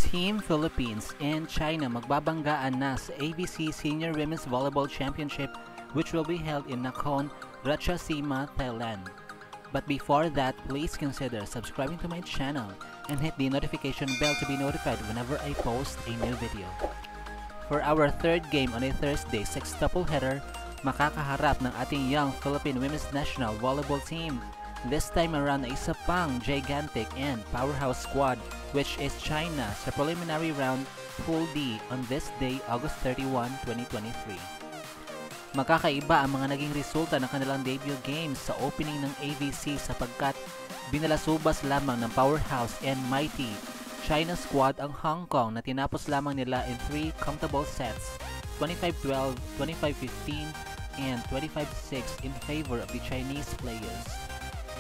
Team Philippines and China magbabanggaan na sa ABC Senior Women's Volleyball Championship, which will be held in Nakhon Ratchasima, Thailand. But before that, please consider subscribing to my channel and hit the notification bell to be notified whenever I post a new video. For our third game on a Thursday sextuple header, makakaharap ng ating young Philippine Women's National Volleyball team. This time around ay isa pang gigantic and powerhouse squad, which is China sa preliminary round Pool D on this day, August 31, 2023. Magkakaiba ang mga naging resulta ng kanilang debut games sa opening ng AVC sapagkat binalasubas lamang ng powerhouse and mighty China squad ang Hong Kong na tinapos lamang nila in 3 comfortable sets, 25-12, 25-15, and 25-6 in favor of the Chinese players.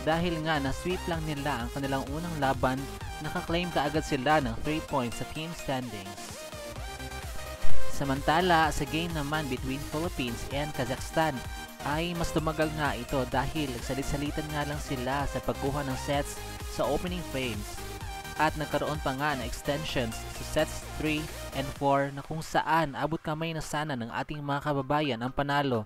Dahil nga na-sweep lang nila ang kanilang unang laban, nakaklaim kaagad sila ng 3 points sa team standings. Samantala, sa game naman between Philippines and Kazakhstan ay mas tumagal nga ito dahil salit-salitan nga lang sila sa pagkuha ng sets sa opening frames at nagkaroon pa nga ng extensions sa sets 3 and 4 na kung saan abot kamay na sana ng ating mga kababayan ang panalo.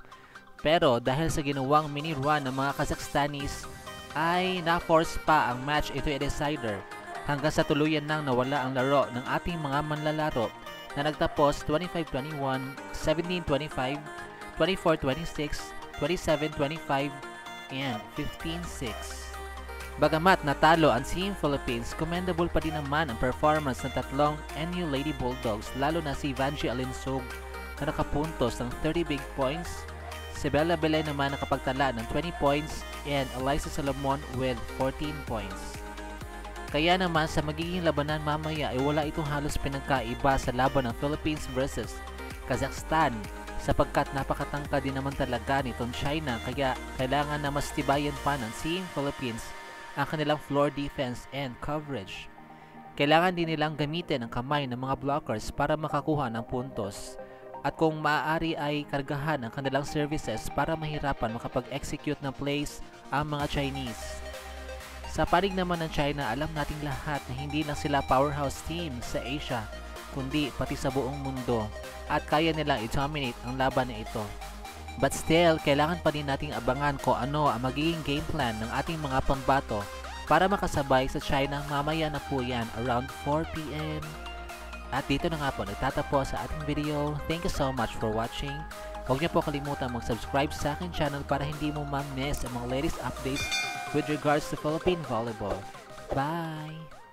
Pero dahil sa ginawang mini run ng mga Kazakhstanis ay na-force pa ang match ito a decider hanggang sa tuluyan nang nawala ang laro ng ating mga manlalaro na nagtapos 25-21, 17-25, 24-26, 27-25, and 15-6. Bagamat natalo ang Team Philippines, commendable pa din naman ang performance ng tatlong NU Lady Bulldogs, lalo na si Vanjie Alinsug na nakapuntos ng 30 big points, si Bella Belay naman nakapagtala ng 20 points, and Eliza Salomon with 14 points. Kaya naman sa magiging labanan mamaya ay wala itong halos pinagkaiba sa laban ng Philippines versus Kazakhstan sapagkat napakatangka din naman talaga nitong China, kaya kailangan na mas tibayan pa ng Team Philippines ang kanilang floor defense and coverage. Kailangan din nilang gamitin ang kamay ng mga blockers para makakuha ng puntos. At kung maaari ay kargahan ang kanilang services para mahirapan makapag-execute ng plays ang mga Chinese. Sa panig naman ng China, alam nating lahat na hindi lang sila powerhouse team sa Asia, kundi pati sa buong mundo at kaya nilang i-dominate ang laban na ito. But still, kailangan pa din nating abangan kung ano ang magiging game plan ng ating mga pambato para makasabay sa China mamaya na po yan around 4 PM. At dito na nga po nagtatapos sa ating video. Thank you so much for watching. Huwag niyo po kalimutan mag-subscribe sa aking channel para hindi mo ma-miss ang mga latest updates with regards to Philippine volleyball. Bye!